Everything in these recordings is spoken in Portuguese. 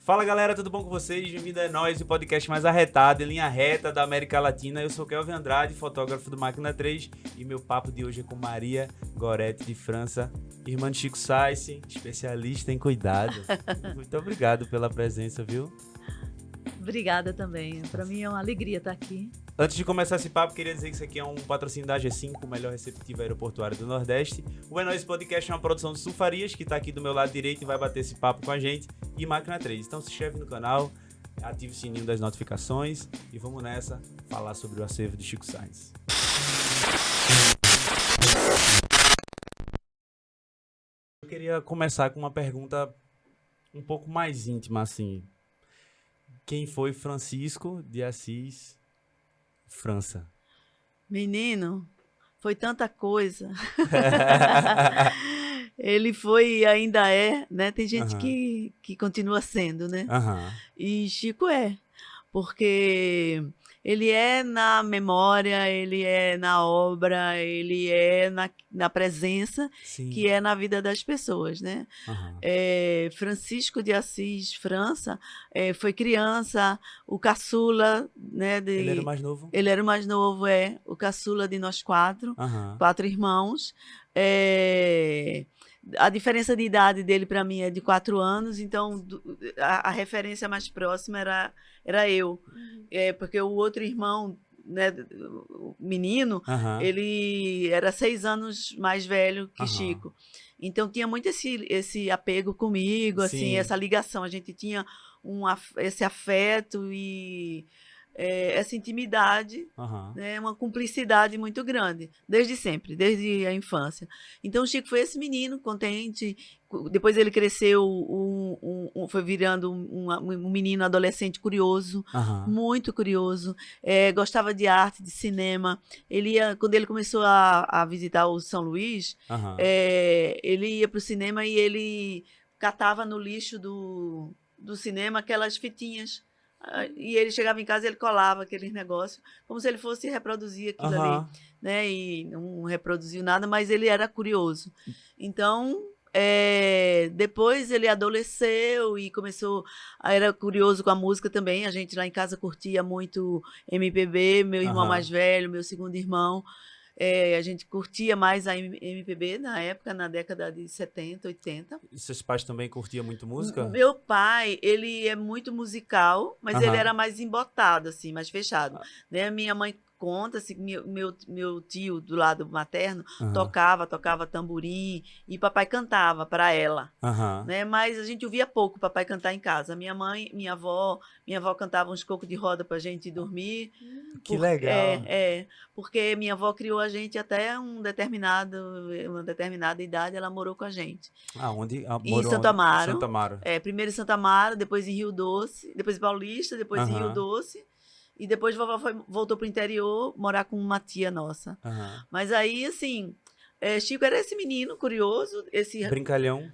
Fala galera, tudo bom com vocês? Bem-vindo a nós, o podcast mais arretado, em linha reta da América Latina. Eu sou Kelvin Andrade, fotógrafo do Máquina 3, e meu papo de hoje é com Maria Gorete de França, irmã de Chico Sainz, especialista em cuidado. Muito obrigado pela presença, viu? Obrigada também. Para mim é uma alegria estar aqui. Antes de começar esse papo, queria dizer que isso aqui é um patrocínio da G5, o melhor receptivo aeroportuário do Nordeste. O É Nóis Podcast é uma produção do Sulfarias, que está aqui do meu lado direito e vai bater esse papo com a gente, e Máquina 3. Então se inscreve no canal, ative o sininho das notificações e vamos nessa falar sobre o acervo de Chico Sainz. Eu queria começar com uma pergunta um pouco mais íntima, assim. Quem foi Francisco de Assis França? Menino, foi tanta coisa. Ele foi e ainda é, né? Tem gente que continua sendo, né? E Chico é, porque ele é na memória, ele é na obra, ele é na presença, Sim. que é na vida das pessoas, né? Francisco de Assis França foi criança, o caçula, né? Ele era o mais novo? Ele era o mais novo, o caçula de nós quatro irmãos. A diferença de idade dele para mim é de 4 anos, então a referência mais próxima era eu. Porque o outro irmão, né, o menino, ele era 6 anos mais velho que Chico. Então tinha muito esse apego comigo, assim, essa ligação. A gente tinha esse afeto e essa intimidade, né, uma cumplicidade muito grande, desde sempre, desde a infância. Então, o Chico foi esse menino contente. Depois ele cresceu, foi virando um menino adolescente curioso, muito curioso, gostava de arte, de cinema. Quando ele começou a visitar o São Luís, ele ia para o cinema e ele catava no lixo do cinema aquelas fitinhas. E ele chegava em casa e ele colava aqueles negócios, como se ele fosse reproduzir aquilo ali, né? E não reproduziu nada, mas ele era curioso. Então, depois ele adolesceu e era curioso com a música também. A gente lá em casa curtia muito MPB, meu irmão mais velho, meu segundo irmão. A gente curtia mais a MPB na época, na década de 70, 80. E seus pais também curtiam muito música? Meu pai, ele é muito musical, mas ele era mais embotado, assim, mais fechado. Né? Minha mãe conta, assim, meu tio do lado materno tocava tamborim e papai cantava para ela. Né? Mas a gente ouvia pouco papai cantar em casa. Minha avó cantava uns cocos de roda pra gente dormir. Que legal. Porque minha avó criou a gente até uma determinada idade, ela morou com a gente. Aonde? Em Santo Amaro. Santo Amaro. Primeiro em Santo Amaro, depois em Rio Doce, depois em Paulista, depois em Rio Doce. E depois vovó voltou para o interior morar com uma tia nossa. Mas aí, assim, Chico era esse menino curioso, esse brincalhão,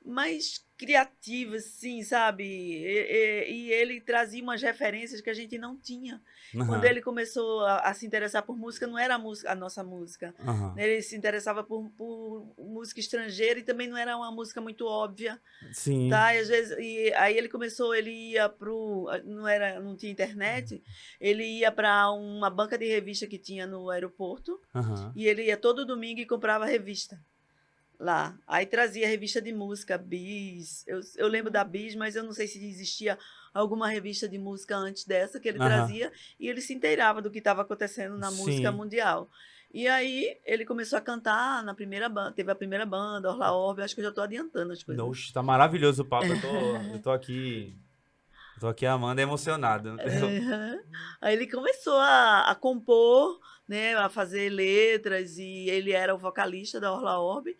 mas criativo, assim, sabe? E ele trazia umas referências que a gente não tinha. Quando ele começou a se interessar por música, não era a nossa música. Ele se interessava por música estrangeira e também não era uma música muito óbvia. Sim. Tá? E às vezes, aí ele ia não tinha internet, ele ia para uma banca de revista que tinha no aeroporto, e ele ia todo domingo e comprava revista lá. Aí trazia revista de música, Bis. Eu lembro da Bis, mas eu não sei se existia alguma revista de música antes dessa que ele trazia, e ele se inteirava do que estava acontecendo na música mundial. E aí ele começou a cantar na primeira banda, teve a primeira banda, Orla Orbe, acho que eu já estou adiantando as coisas. Nossa, tá maravilhoso o papo, eu tô aqui amando, emocionado. Aí ele começou a compor, né, a fazer letras, e ele era o vocalista da Orla Orbe.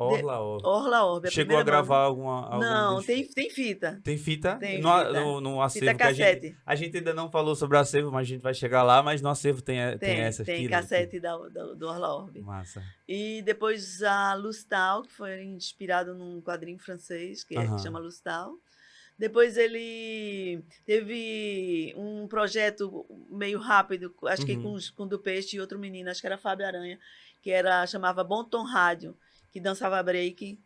Orla Orbe. Chegou a gravar alguma Não, tem fita. Tem fita? Tem no acervo. Fita cassete. A gente ainda não falou sobre o acervo, mas a gente vai chegar lá, mas no acervo tem essas. Tem cassete do Orla Orbe. Massa. E depois a Lustal, que foi inspirado num quadrinho francês, que chama Lustal. Depois ele teve um projeto meio rápido, acho que com o do Peixe e outro menino, acho que era Fábio Aranha, que chamava Bom Tom Rádio, que dançava break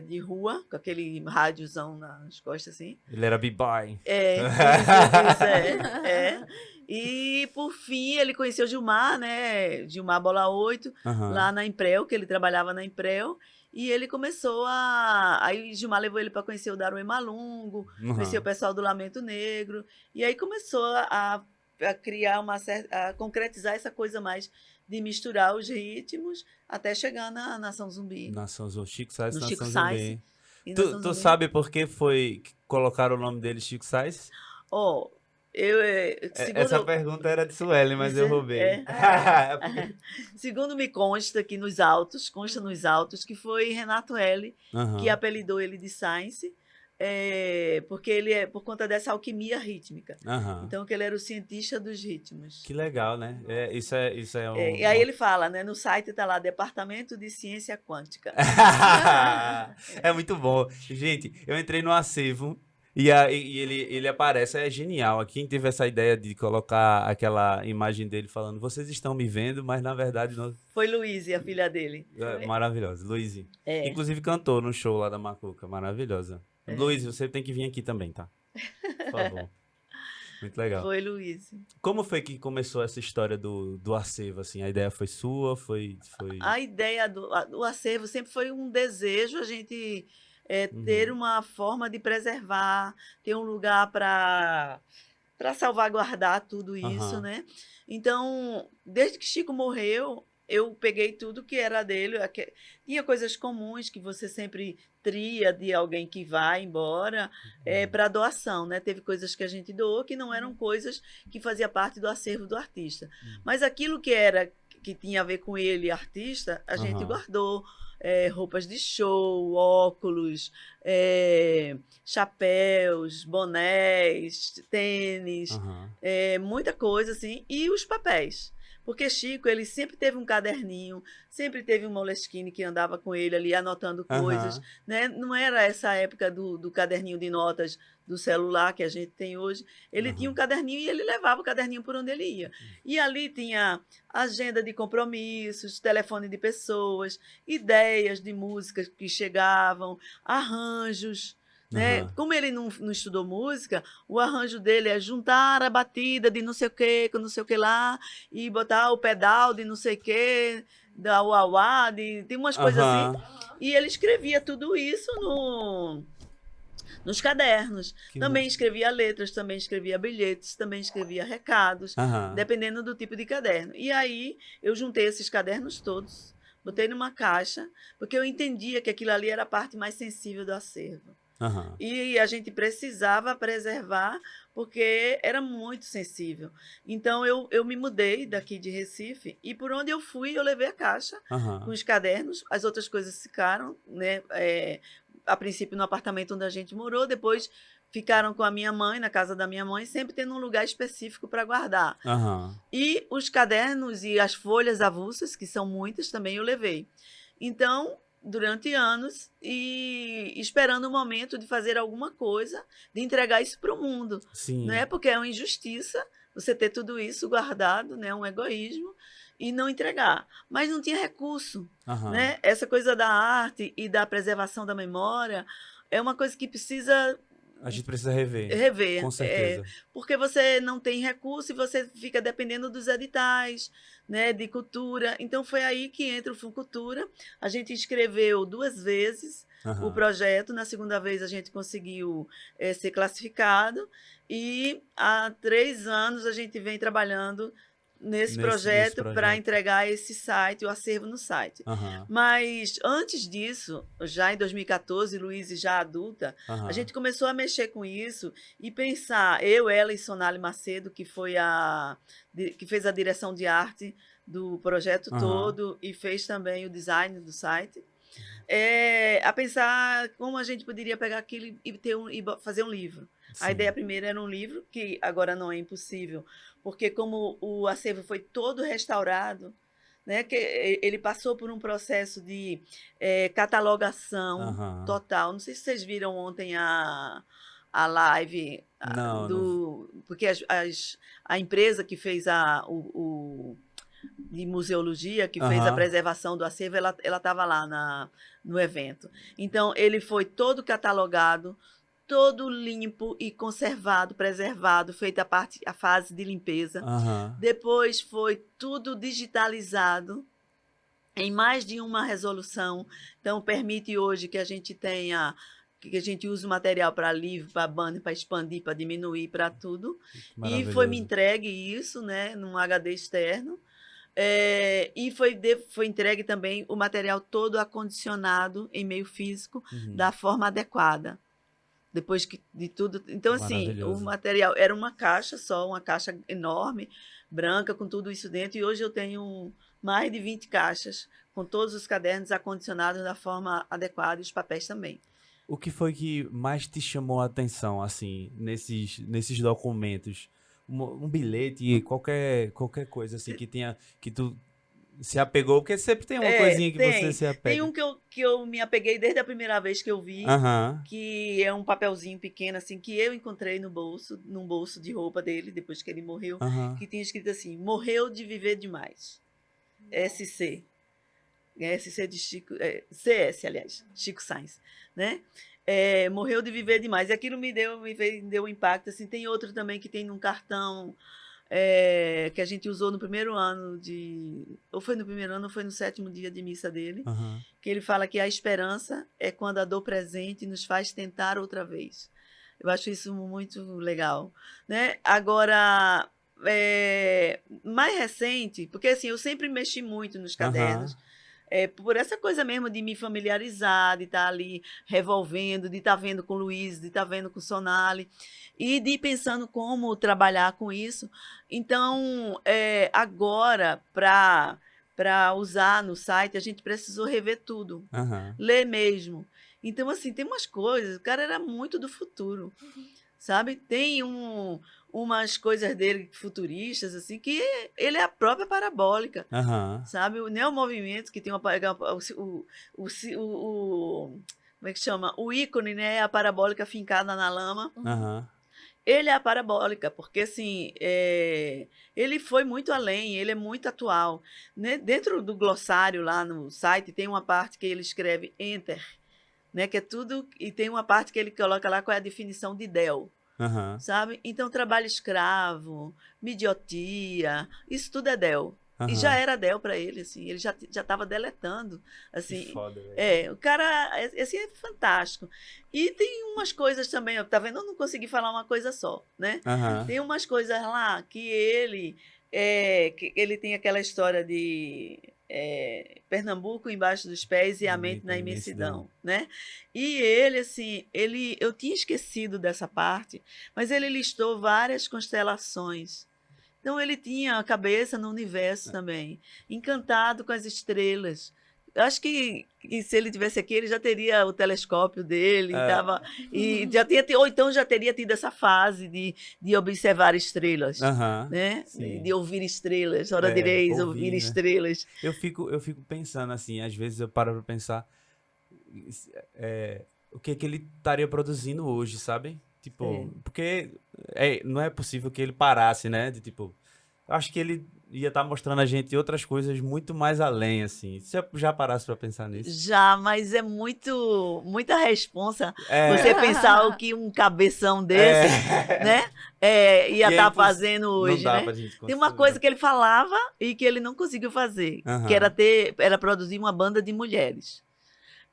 de rua, com aquele rádiozão nas costas, assim. Ele era b-boy. Isso. E, por fim, ele conheceu Gilmar, né? Gilmar Bola 8, lá na Imprel, que ele trabalhava na Imprel. E ele começou Aí Gilmar levou ele para conhecer o Daruê Malungo, conhecer o pessoal do Lamento Negro. E aí começou a criar a concretizar essa coisa mais de misturar os ritmos até chegar na Nação Zumbi. Nação Zumbi, Chico Sainz, no Nação Chico Zumbi. Sainz. Tu sabe por que foi que colocaram o nome dele Chico Sainz? Essa pergunta era de Sueli, mas eu roubei. Segundo me consta nos autos, que foi Renato L. que apelidou ele de Science, porque ele é por conta dessa alquimia rítmica. Então, que ele era o cientista dos ritmos. Que legal, né? Isso é e aí ele fala, né? No site está lá, Departamento de Ciência Quântica. É muito bom. Gente, eu entrei no acervo e ele aparece, é genial. Quem teve essa ideia de colocar aquela imagem dele falando, vocês estão me vendo, mas na verdade não... Foi Luíse, a filha dele. Maravilhosa, Luíse. Inclusive cantou no show lá da Macuca, maravilhosa. Luíse, você tem que vir aqui também, tá? Por favor. Muito legal. Foi Luíse. Como foi que começou essa história do acervo, assim? A ideia foi sua? Foi... A ideia do acervo sempre foi um desejo, a gente... ter uma forma de preservar, ter um lugar para salvaguardar tudo isso, né? Então, desde que Chico morreu, eu peguei tudo que era dele. Tinha coisas comuns que você sempre tria de alguém que vai embora para doação, né? Teve coisas que a gente doou que não eram coisas que fazia parte do acervo do artista. Mas aquilo que tinha a ver com ele, artista, a gente guardou. Roupas de show, óculos, chapéus, bonés, tênis, muita coisa assim, e os papéis. Porque Chico, ele sempre teve um caderninho, sempre teve um Moleskine que andava com ele ali anotando coisas, né? Não era essa época do caderninho de notas do celular que a gente tem hoje. Ele tinha um caderninho e ele levava o caderninho por onde ele ia. E ali tinha agenda de compromissos, telefone de pessoas, ideias de músicas que chegavam, arranjos. Né? Como ele não estudou música, o arranjo dele é juntar a batida de não sei o que com não sei o que lá e botar o pedal de não sei o que, da uauá, tem umas coisas assim. E ele escrevia tudo isso nos cadernos. Também escrevia letras, também escrevia bilhetes, também escrevia recados, dependendo do tipo de caderno. E aí eu juntei esses cadernos todos, botei numa caixa, porque eu entendia que aquilo ali era a parte mais sensível do acervo. E a gente precisava preservar porque era muito sensível. Então, eu me mudei daqui de Recife e por onde eu fui, eu levei a caixa com os cadernos. As outras coisas ficaram, né, a princípio no apartamento onde a gente morou, depois ficaram com a minha mãe, na casa da minha mãe, sempre tendo um lugar específico para guardar. E os cadernos e as folhas avulsas, que são muitas, também eu levei. Então, durante anos e esperando o momento de fazer alguma coisa, de entregar isso para o mundo. Né? Porque é uma injustiça você ter tudo isso guardado, né? Um egoísmo, e não entregar. Mas não tinha recurso. Né? Essa coisa da arte e da preservação da memória é uma coisa que precisa... A gente precisa rever. Com certeza. Porque você não tem recurso e você fica dependendo dos editais, né, de cultura. Então, foi aí que entra o Funcultura. A gente escreveu 2 vezes o projeto. Na segunda vez, a gente conseguiu ser classificado. E há 3 anos, a gente vem trabalhando nesse projeto para entregar esse site, o acervo no site. Mas antes disso, já em 2014, Luíse já adulta, a gente começou a mexer com isso e pensar, ela e Sonali Macedo, que fez a direção de arte do projeto todo e fez também o design do site, a pensar como a gente poderia pegar aquilo e fazer um livro. A ideia primeira era um livro, que agora não é impossível, porque como o acervo foi todo restaurado, né, que ele passou por um processo de catalogação total. Não sei se vocês viram ontem a live não. porque a empresa que fez de museologia, que fez a preservação do acervo, ela estava lá no evento. Então, ele foi todo catalogado, todo limpo e conservado, preservado, feita a fase de limpeza. Depois foi tudo digitalizado em mais de uma resolução. Então, permite hoje que a gente tenha, que a gente use o material para livro, para banner, para expandir, para diminuir, para tudo. E foi me entregue isso, né, num HD externo. E foi entregue também o material todo acondicionado em meio físico, da forma adequada. Depois de tudo. Então, assim, o material era uma caixa só, uma caixa enorme, branca, com tudo isso dentro. E hoje eu tenho mais de 20 caixas, com todos os cadernos acondicionados da forma adequada e os papéis também. O que foi que mais te chamou a atenção, assim, nesses documentos? Um bilhete, qualquer coisa, assim, que tu se apegou, porque sempre tem uma coisinha que você se apega. Tem um que eu me apeguei desde a primeira vez que eu vi, que é um papelzinho pequeno, assim, que eu encontrei num bolso de roupa dele, depois que ele morreu, que tinha escrito assim: morreu de viver demais. SC. SC de Chico... CS, aliás, Chico Sainz, né? Morreu de viver demais. E aquilo me deu um impacto, assim. Tem outro também que tem num cartão... que a gente usou no primeiro ano ou foi no primeiro ano ou foi no 7º dia de missa dele, que ele fala que a esperança é quando a dor presente nos faz tentar outra vez. Eu acho isso muito legal, né? Agora, mais recente, porque assim, eu sempre mexi muito nos cadernos, por essa coisa mesmo de me familiarizar, de estar ali revolvendo, de estar vendo com o Luiz, de estar vendo com o Sonali, e de ir pensando como trabalhar com isso. Então, agora, para usar no site, a gente precisou rever tudo, ler mesmo. Então, assim, tem umas coisas, o cara era muito do futuro, sabe? Tem umas coisas dele futuristas, assim, que ele é a própria parabólica, sabe? O neomovimento, que tem como é que chama? O ícone, né? É a parabólica fincada na lama. Ele é a parabólica, porque, assim, ele foi muito além, ele é muito atual. Né? Dentro do glossário lá no site, tem uma parte que ele escreve Enter, né? Que é tudo, e tem uma parte que ele coloca lá qual é a definição de Del. Sabe? Então, trabalho escravo, midiotia, isso tudo é Del. E já era Del para ele, assim, ele já estava deletando, assim. Que foda, o cara, assim, é fantástico. E tem umas coisas também, tá vendo? Eu não consegui falar uma coisa só, né? Tem umas coisas lá que ele tem aquela história de Pernambuco embaixo dos pés e a mente na imensidão, né? E ele, assim, eu tinha esquecido dessa parte, mas ele listou várias constelações. Então, ele tinha a cabeça no universo também, encantado com as estrelas. Eu acho que se ele tivesse aqui, ele já teria o telescópio dele, e ou então já teria tido essa fase de observar estrelas, né? De ouvir estrelas, ora direis, ouvir né? Estrelas. Eu fico pensando assim, às vezes eu paro para pensar o que ele estaria produzindo hoje, sabe? Tipo, porque não é possível que ele parasse, né? De tipo, acho que ele ia estar mostrando a gente outras coisas muito mais além, assim. Você já parasse para pensar nisso? Já, mas é muita responsa você pensar o que um cabeção desse, né? Ia estar fazendo hoje, não dá né? Pra gente tem uma coisa que ele falava e que ele não conseguiu fazer, que era produzir uma banda de mulheres.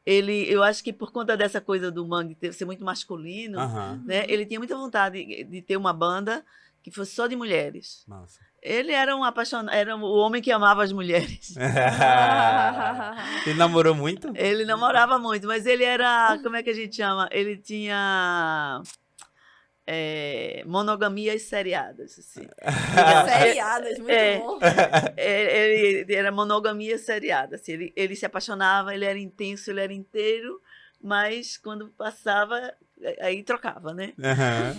Eu acho que por conta dessa coisa do Mangue ser muito masculino, né? Ele tinha muita vontade de ter uma banda que fosse só de mulheres. Nossa. Ele era era o homem que amava as mulheres. Ele namorou muito? Ele namorava muito, mas ele era, como é que a gente chama? Ele tinha monogamias seriadas. Assim. Seriadas, muito bom. Ele era monogamia seriada. Assim, ele se apaixonava, ele era intenso, ele era inteiro, mas quando passava, aí trocava, né?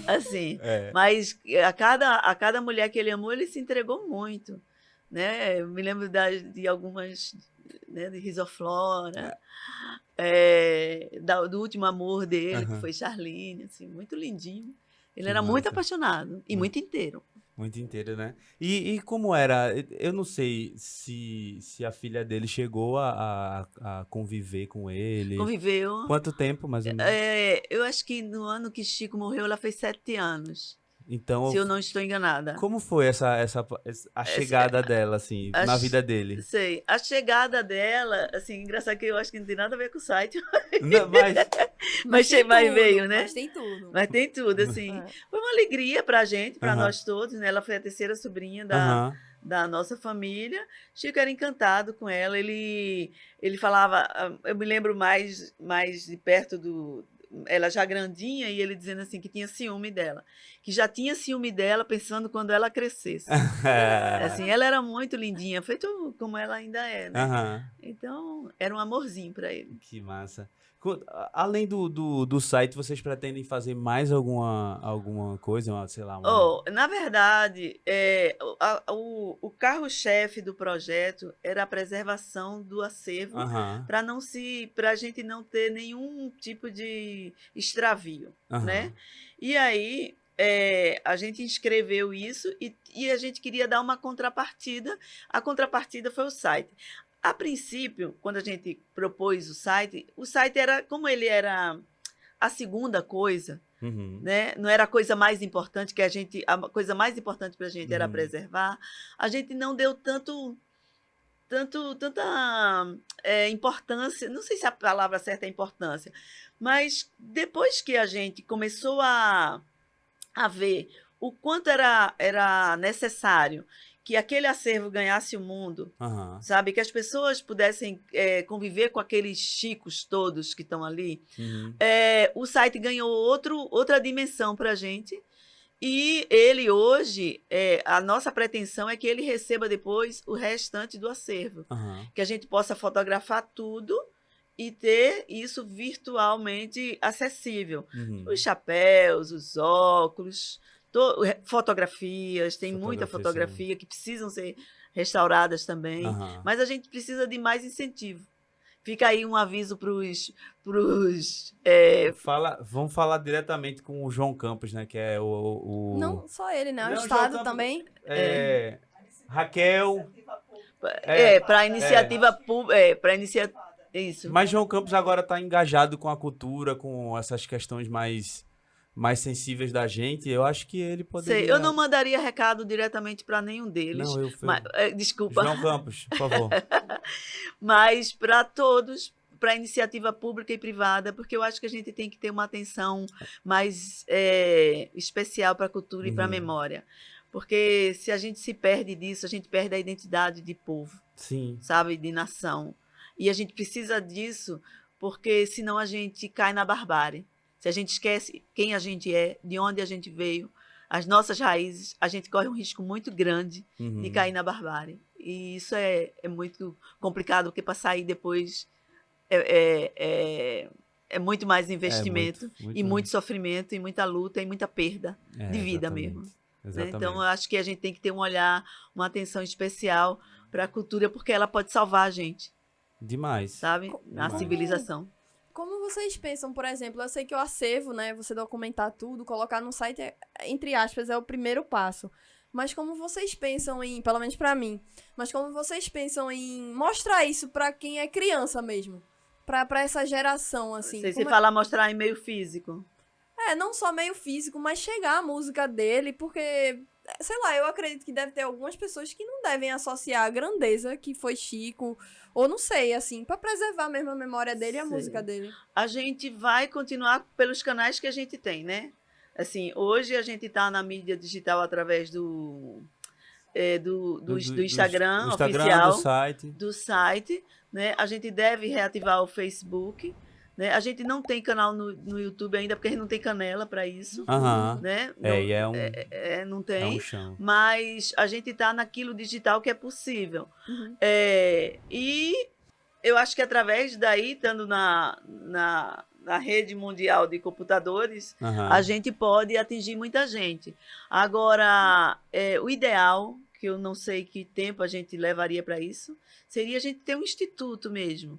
Assim, mas a cada mulher que ele amou, ele se entregou muito, né? Eu me lembro de algumas, né, de Risoflora, do último amor dele, que foi Charlene, assim, muito lindinho. Ele era muito apaixonado e muito inteiro. Muito inteiro, né? E como era? Eu não sei se a filha dele chegou a conviver com ele. Conviveu. Quanto tempo, mais ou menos? Eu acho que no ano que Chico morreu, ela fez 7 anos. Então, Se eu não estou enganada. como foi a chegada dela, assim, A na che- vida dele? Sei. A chegada dela, assim, engraçado que eu acho que não tem nada a ver com o site, Não, mas... mas tem veio, tudo, né? Mas tem tudo. Mas tem tudo, assim. É. Foi uma alegria pra gente, pra Aham. nós todos, né? Ela foi a terceira sobrinha Aham. da nossa família. Chico era encantado com ela. Ele falava, eu me lembro mais de perto ela já grandinha e ele dizendo assim que tinha ciúme dela, que já tinha ciúme dela pensando quando ela crescesse. Assim, ela era muito lindinha, feito como ela ainda é, né? Aham. Então, era um amorzinho para ele. Que massa. Além do site, vocês pretendem fazer mais alguma coisa? Sei lá, Na verdade, o carro-chefe do projeto era a preservação do acervo, Aham. para a gente não ter nenhum tipo de extravio, Aham. né? E aí a gente inscreveu isso e a gente queria dar uma contrapartida. A contrapartida foi o site. A princípio, quando a gente propôs o site era, como ele era a segunda coisa, Uhum. né? Não era a coisa mais importante a coisa mais importante para a gente era preservar. A gente não deu tanta importância, não sei se a palavra certa é importância, mas depois que a gente começou a ver o quanto era necessário que aquele acervo ganhasse o mundo, Aham. sabe? Que as pessoas pudessem conviver com aqueles chicos todos que estão ali. Uhum. O site ganhou outra dimensão para a gente. E ele hoje, a nossa pretensão é que ele receba depois o restante do acervo. Aham. Que a gente possa fotografar tudo e ter isso virtualmente acessível. Uhum. Os chapéus, os óculos, fotografias, tem muita Fotografia, fotografia que precisam ser restauradas também. Aham. Mas a gente precisa de mais incentivo. Fica aí um aviso para os Vamos falar diretamente com o João Campos, né? Que é o... Não só ele, né? O Não, Estado João Campos- também. Raquel. para a iniciativa pública. Para iniciativa. Isso. Mas João Campos agora está engajado com a cultura, com essas questões mais sensíveis da gente. Eu acho que ele poderia... Eu não mandaria recado diretamente para nenhum deles. Não, Desculpa. João Campos, por favor. Mas para todos, para a iniciativa pública e privada, porque eu acho que a gente tem que ter uma atenção mais especial para a cultura e para a memória. Porque se a gente se perde disso, a gente perde a identidade de povo. Sim. Sabe? De nação. E a gente precisa disso, porque senão a gente cai na barbárie. Se a gente esquece quem a gente é, de onde a gente veio, as nossas raízes, a gente corre um risco muito grande de cair na barbárie. E isso é muito complicado, porque para sair depois é muito mais investimento, muito muito sofrimento, e muita luta, e muita perda de vida mesmo. Exatamente. Então, eu acho que a gente tem que ter um olhar, uma atenção especial para a cultura, porque ela pode salvar a gente. Demais. Sabe? Na civilização. Como vocês pensam, por exemplo, eu sei que o acervo, né, você documentar tudo, colocar no site, entre aspas, é o primeiro passo. Mas como vocês pensam em, pelo menos pra mim, mas como vocês pensam em mostrar isso pra quem é criança mesmo? Pra essa geração, assim. Você fala mostrar em meio físico. Não só meio físico, mas chegar a música dele, porque, sei lá, eu acredito que deve ter algumas pessoas que não devem associar a grandeza que foi Chico, ou não sei, assim, pra preservar mesmo a memória dele e a música dele. A gente vai continuar pelos canais que a gente tem, né? Assim, hoje a gente tá na mídia digital através do Instagram oficial, do site, né? A gente deve reativar o Facebook. Né? A gente não tem canal no YouTube ainda, porque a gente não tem canela para isso. Né? Não tem. É um chão. Mas a gente está naquilo digital que é possível. E eu acho que através daí, estando na rede mundial de computadores, a gente pode atingir muita gente. Agora, o ideal, que eu não sei que tempo a gente levaria para isso, seria a gente ter um instituto mesmo.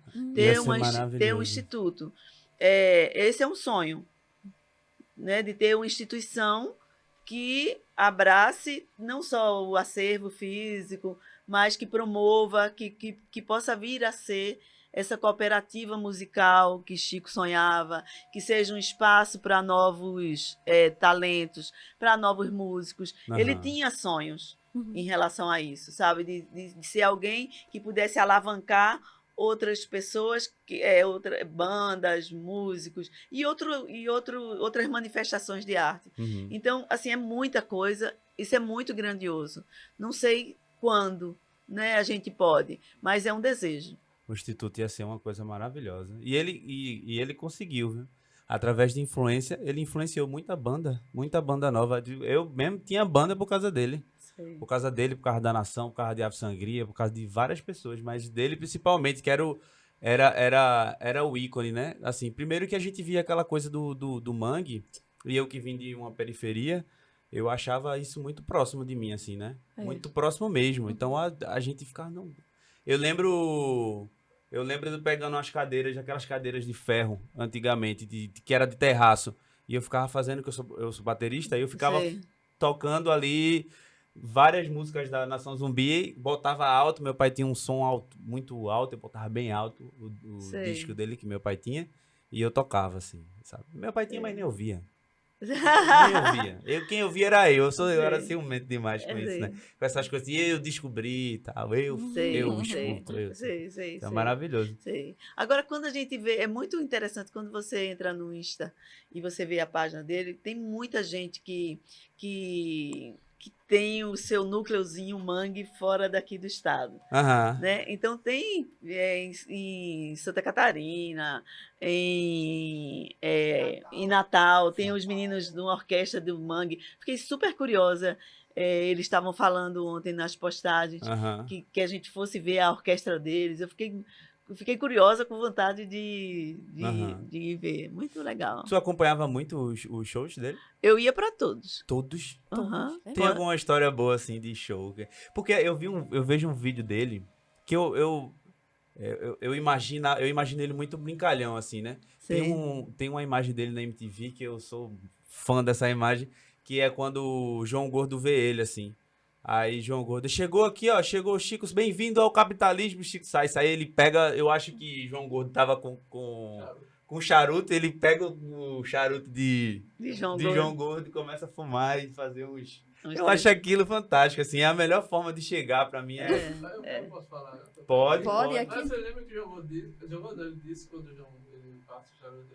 Ter um instituto. Esse é um sonho, né? De ter uma instituição que abrace não só o acervo físico, mas que promova, que possa vir a ser essa cooperativa musical que Chico sonhava, que seja um espaço para novos talentos, para novos músicos. Ele tinha sonhos em relação a isso, sabe? De ser alguém que pudesse alavancar outras pessoas, bandas, músicos e outras manifestações de arte. Então, assim, é muita coisa, isso é muito grandioso. Não sei quando, né, a gente pode, mas é um desejo. O Instituto ia ser uma coisa maravilhosa. E ele conseguiu, viu? Através de influência, ele influenciou muita banda nova. Eu mesmo tinha banda por causa dele. Sei. Por causa dele, por causa da Nação, por causa de Ave Sangria, por causa de várias pessoas, mas dele principalmente, que era o ícone, né? Assim, primeiro que a gente via aquela coisa do mangue, e eu que vim de uma periferia, eu achava isso muito próximo de mim, assim, né? Muito próximo mesmo. Então a gente ficava, não... Eu lembro de pegando umas cadeiras, aquelas cadeiras de ferro, antigamente, que era de terraço, e eu ficava fazendo, que eu sou baterista, e eu ficava tocando ali várias músicas da Nação Zumbi, botava alto, meu pai tinha um som alto, muito alto, eu botava bem alto o disco dele que meu pai tinha, e eu tocava, assim, sabe? Meu pai tinha, mas nem ouvia. Nem ouvia. Quem ouvia era eu era ciumento demais com isso, né? Com essas coisas, e eu descobri e tal, eu escuto. É maravilhoso. Agora, quando a gente vê, é muito interessante quando você entra no Insta e você vê a página dele, tem muita gente que tem o seu núcleozinho mangue fora daqui do estado. Né? Então tem em Santa Catarina, em Natal, tem os meninos de uma orquestra do mangue. Fiquei super curiosa. Eles estavam falando ontem nas postagens que a gente fosse ver a orquestra deles. Eu fiquei curiosa, com vontade de ir ver. Muito legal. Tu acompanhava muito os shows dele? Eu ia para todos. Todos? Tem alguma história boa, assim, de show? Porque eu vejo um vídeo dele que eu imagino ele muito brincalhão, assim, né? Tem uma imagem dele na MTV que eu sou fã dessa imagem, que é quando o João Gordo vê ele, assim. Aí João Gordo, chegou aqui, ó, chegou o Chico, bem-vindo ao capitalismo, Chico sai ele pega, eu acho que João Gordo tava com charuto, ele pega o charuto de João Gordo e começa a fumar e fazer uns... Eu acho aquilo fantástico, assim, é a melhor forma de chegar pra mim. Eu posso falar? Pode. Aqui. Mas você lembra que o João Gordo disse quando ele passa o charuto,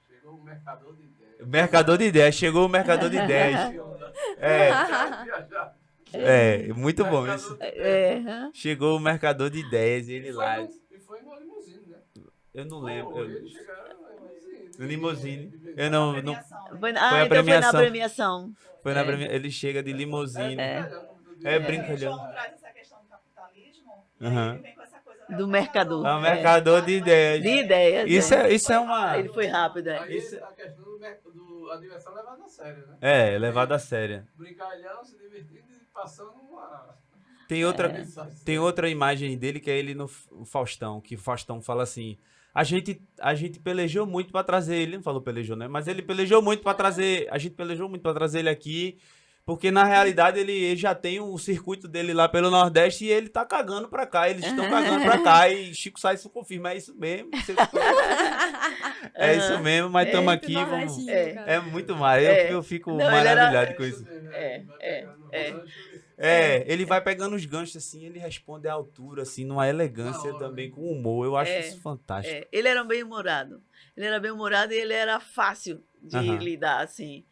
chegou o mercador de ideias. O mercador de ideias, chegou o mercador de ideias. Muito bom isso. Chegou o mercador de ideias e ele lá. E foi no limusine, né? Eu não lembro. Eles chegaram no limusine. Eu não. Foi na premiação. Foi na premiação. Ele chega de limusine. Brincalhão. Essa questão do capitalismo, e aí ele vem com essa coisa do mercador. É um mercador de ideias. De ideias. Isso é uma... Ele foi rápido. Aí a questão a diversão levada a sério, né? Levada a sério. Brincalhão, se divertindo e passando uma... Tem outra imagem dele que é ele no Faustão, que o Faustão fala assim, a gente pelejou muito pra trazer ele, não falou pelejou, né? Mas ele pelejou muito pra trazer, a gente pelejou muito pra trazer ele aqui, porque na realidade ele já tem o circuito dele lá pelo Nordeste e ele tá cagando pra cá, eles estão cagando pra cá e Chico Sainz confirma, é isso mesmo. É isso mesmo, mas estamos aqui, vamos... É muito mais, eu fico maravilhado com isso. Ele vai pegando os ganchos assim, ele responde à altura, assim, numa elegância também, com humor. Eu acho isso fantástico. Ele era bem-humorado. Ele era bem-humorado e ele era fácil de lidar, assim.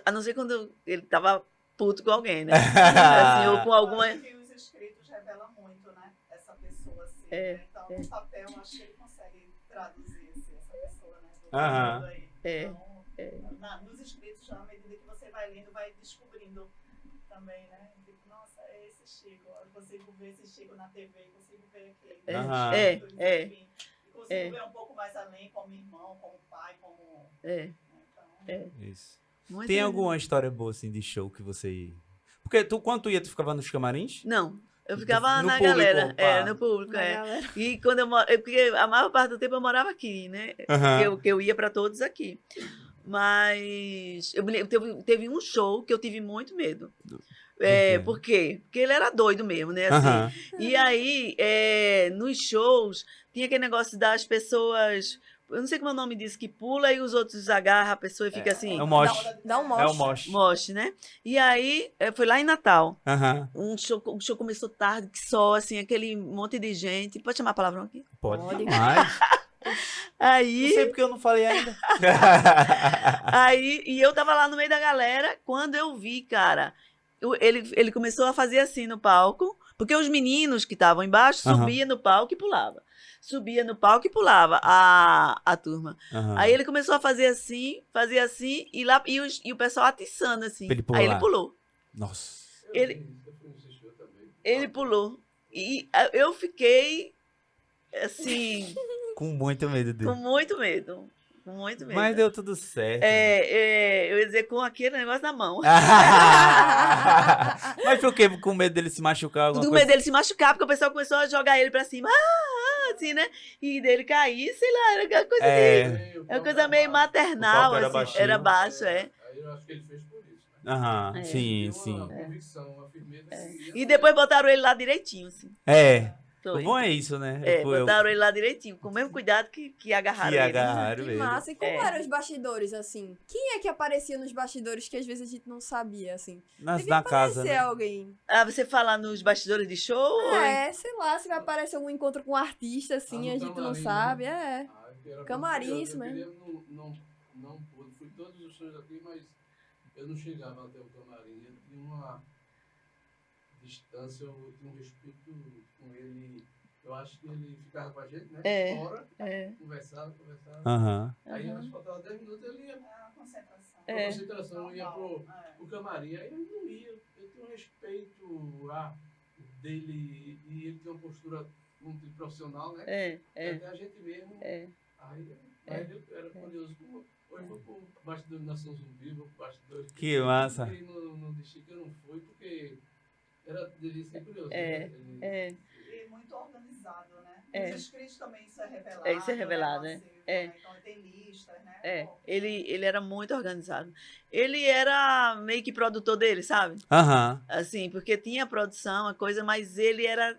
A não ser quando ele tava puto com alguém, né? Assim, ou com alguma... Os escritos revelam muito, né? Essa pessoa, assim. Né? Então, no papel, eu acho que ele consegue traduzir assim, essa pessoa, né? Então, nos escritos, já, à medida que você vai lendo, vai descobrindo também, né? Tipo, nossa, é esse Chico. Eu consigo ver esse Chico na TV, consigo ver aquele. Enfim, consigo ver um pouco mais além, como irmão, como pai, como... Isso. Tem alguma história boa, assim, de show que você... Porque quando tu ia, tu ficava nos camarins? Não. Eu ficava na público, galera, no público, E quando porque a maior parte do tempo eu morava aqui, né? Porque eu ia para todos aqui. Mas teve um show que eu tive muito medo. Por quê? Porque ele era doido mesmo, né? Assim. E aí, nos shows, tinha aquele negócio das pessoas... Eu não sei como é o nome disso, que pula e os outros agarram a pessoa e fica assim... É o mosh. Dá um mosh. É o mosh. Mosh, né? E aí, foi lá em Natal. Uhum. O show começou tarde, que só, assim, aquele monte de gente. Pode chamar palavrão aqui? Pode. Pode. Mas... Aí... Não sei porque eu não falei ainda. Aí, e eu tava lá no meio da galera, quando eu vi, cara, ele começou a fazer assim no palco, porque os meninos que estavam embaixo subiam no palco e pulava. Subia no palco e pulava a turma. Aí ele começou a fazer assim, e o pessoal atiçando assim. Aí ele pulou. Nossa. Ele pulou. E eu fiquei assim... Com muito medo dele. Com muito medo. Mas deu tudo certo. Eu ia dizer com aquele negócio na mão. Mas por quê? Com medo dele se machucar? Com medo dele se machucar, porque o pessoal começou a jogar ele pra cima. Assim, né? E dele cair, sei lá, era aquela coisa uma coisa meio maternal, assim. Era baixo, Aí eu acho que ele fez por isso, né? Sim. Uma convicção, uma firmeza. E depois botaram ele lá direitinho, assim. O bom é isso, né? Botaram ele lá direitinho, com o mesmo cuidado que agarraram ele. Que massa. E como eram os bastidores, assim? Quem é que aparecia nos bastidores que às vezes a gente não sabia, assim? Na casa, né? Alguém. Você fala nos bastidores de show? Sei lá, se vai aparecer algum encontro com um artista, assim, a gente não sabe. Camarim, isso mesmo. Não pude. Fui todos os shows aqui, mas eu não chegava até o camarim. Eu tinha uma distância, eu tinha um respeito com ele. Eu acho que ele ficava com a gente, né? Fora, conversava. Aí nós faltava 10 minutos, ele ia pra concentração, ia pro camarim. Aí ele não ia. Eu tinha um respeito dele, e ele tinha uma postura muito profissional, né? Até a gente mesmo. Aí eu era curioso. Hoje eu vou pro bastidor de Nação Zumbi, vou pro bastidor. Que massa. E no Distrito eu não fui, porque devia ser curioso. E muito organizado, né? Nos escritos também isso é revelado. Isso é revelado, né? Então tem listas, né? Ele era muito organizado. Ele era meio que produtor dele, sabe? Assim, porque tinha produção, a coisa, mas ele era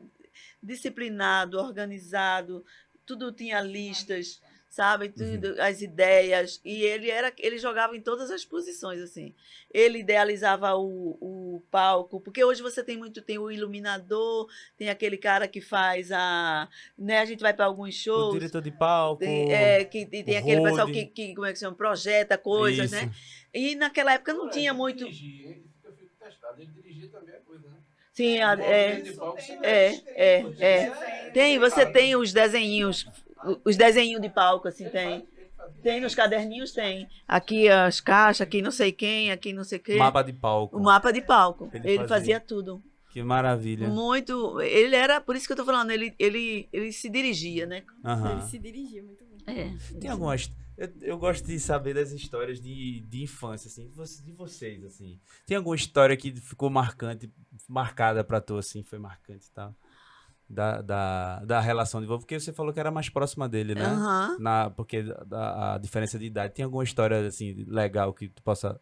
disciplinado, organizado, tudo tinha listas, sabe? Tudo, as ideias. E ele jogava em todas as posições, assim. Ele idealizava o palco, porque hoje você tem o iluminador, tem aquele cara que faz né, a gente vai para alguns shows. O diretor de palco. Tem aquele pessoal que como é que se chama? Projeta coisas, né? E naquela época não tinha muito. Eu fico testado. Ele dirigia também a coisa, né? Sim, você tem os desenhinhos de palco, assim, tem nos caderninhos, tem. Aqui as caixas, aqui não sei quem, aqui não sei o quê. Mapa de palco. O mapa de palco. Ele fazia tudo. Que maravilha. Muito. Ele era, por isso que eu tô falando, ele se dirigia, né? Ele se dirigia muito bem. Tem algumas... Eu gosto de saber das histórias de infância, assim, de vocês, assim. Tem alguma história que ficou marcada pra tu, assim, foi marcante e tal? Da relação de vovô, porque você falou que era mais próxima dele, né? Porque a diferença de idade. Tem alguma história, assim, legal que tu possa...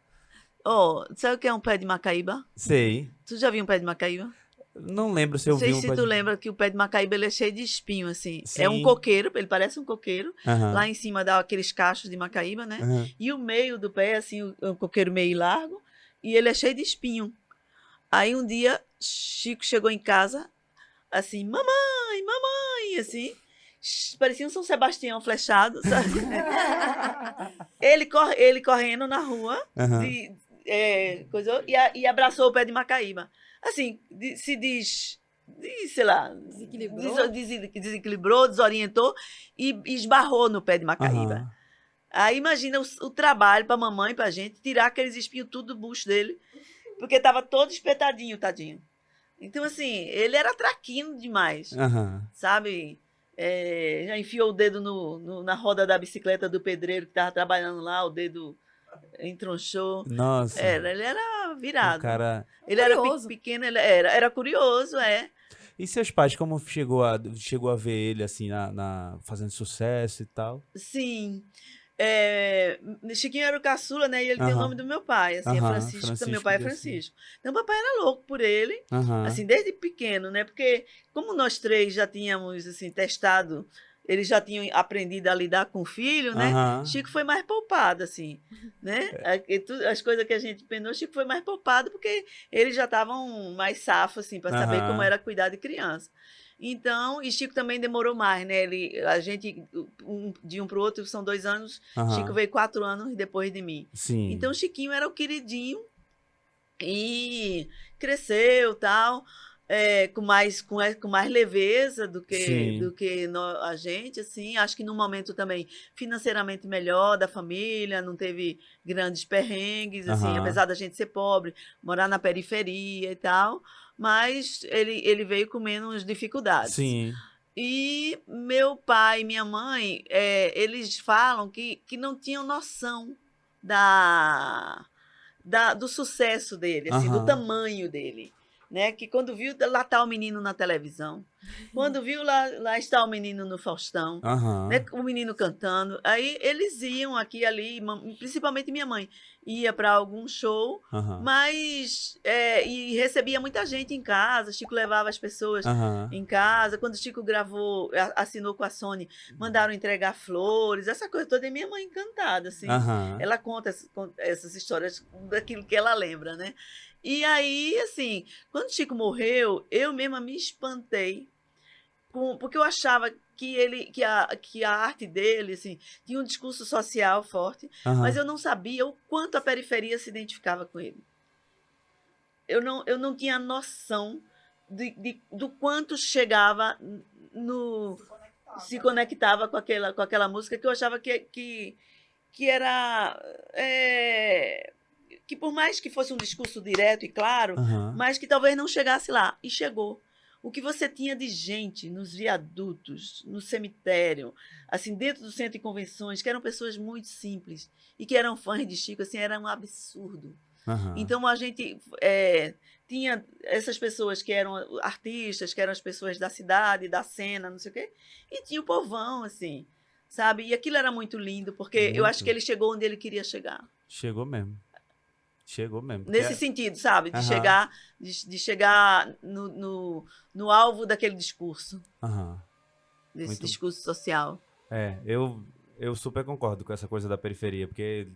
Sabe o que é um pé de macaíba? Sei. Tu já viu um pé de macaíba? Não lembro se eu vi Não sei se tu lembra que o pé de macaíba ele é cheio de espinho, assim. Sim. É um coqueiro, ele parece um coqueiro. Lá em cima dá aqueles cachos de macaíba, né? E o meio do pé, assim, um coqueiro meio largo. E ele é cheio de espinho. Aí um dia, Chico chegou em casa, assim, mamãe, assim. Parecia um São Sebastião flechado, sabe? ele correndo na rua, e abraçou o pé de macaíba. Assim, sei lá, desequilibrou, desorientou e esbarrou no pé de macaíba. Aí imagina o trabalho para a mamãe, para a gente, tirar aqueles espinhos tudo do bucho dele, porque estava todo espetadinho, tadinho. Então, assim, ele era traquino demais, sabe? Já enfiou o dedo na roda da bicicleta do pedreiro que estava trabalhando lá, o dedo entronchou. Nossa. Ele era virado. Ele curioso. Era pequeno, ele era curioso, E seus pais, como chegou a ver ele, assim, fazendo sucesso e tal? Sim. Chiquinho era o caçula, né? E ele tem o nome do meu pai, assim, é Francisco. Meu pai é Francisco. Então, o papai era louco por ele, assim, desde pequeno, né? Porque como nós três já tínhamos, assim, testado, eles já tinham aprendido a lidar com o filho, né? Chico foi mais poupado, assim, né? As coisas que a gente penou, Chico foi mais poupado porque eles já estavam mais safos, assim, para saber como era cuidar de criança. Então, e Chico também demorou mais, né? A gente, de um para o outro, são 2 anos. Chico veio 4 anos depois de mim. Sim. Então, Chiquinho era o queridinho e cresceu, tal, com mais leveza do que a gente, assim. Acho que num momento também financeiramente melhor da família, não teve grandes perrengues, assim, apesar da gente ser pobre, morar na periferia e tal. Mas ele veio com menos dificuldades. Sim. E meu pai e minha mãe, eles falam que não tinham noção do sucesso dele, assim, do tamanho dele. Né? Que quando viu, lá está o menino na televisão. Quando viu, lá está o menino no Faustão. Né? O menino cantando. Aí eles iam aqui e ali, principalmente minha mãe, ia para algum show, mas e recebia muita gente em casa. Chico levava as pessoas em casa. Quando Chico assinou com a Sony, mandaram entregar flores, essa coisa toda. E minha mãe encantada, assim. Ela conta essas histórias daquilo que ela lembra, né? E aí, assim, quando Chico morreu, eu mesma me espantei, porque eu achava que a arte dele, assim, tinha um discurso social forte, mas eu não sabia o quanto a periferia se identificava com ele. Eu não tinha noção do quanto chegava se conectava com aquela música, que eu achava que era... que por mais que fosse um discurso direto e claro, mas que talvez não chegasse lá. E chegou. O que você tinha de gente nos viadutos, no cemitério, assim, dentro do centro de convenções, que eram pessoas muito simples e que eram fãs de Chico, assim, era um absurdo. Então, a gente tinha essas pessoas que eram artistas, que eram as pessoas da cidade, da cena, não sei o quê, e tinha o povão, assim, sabe? E aquilo era muito lindo, porque eu acho que ele chegou onde ele queria chegar. Chegou mesmo. Nesse sentido, sabe? De chegar no alvo daquele discurso. Desse discurso social. Eu super concordo com essa coisa da periferia, porque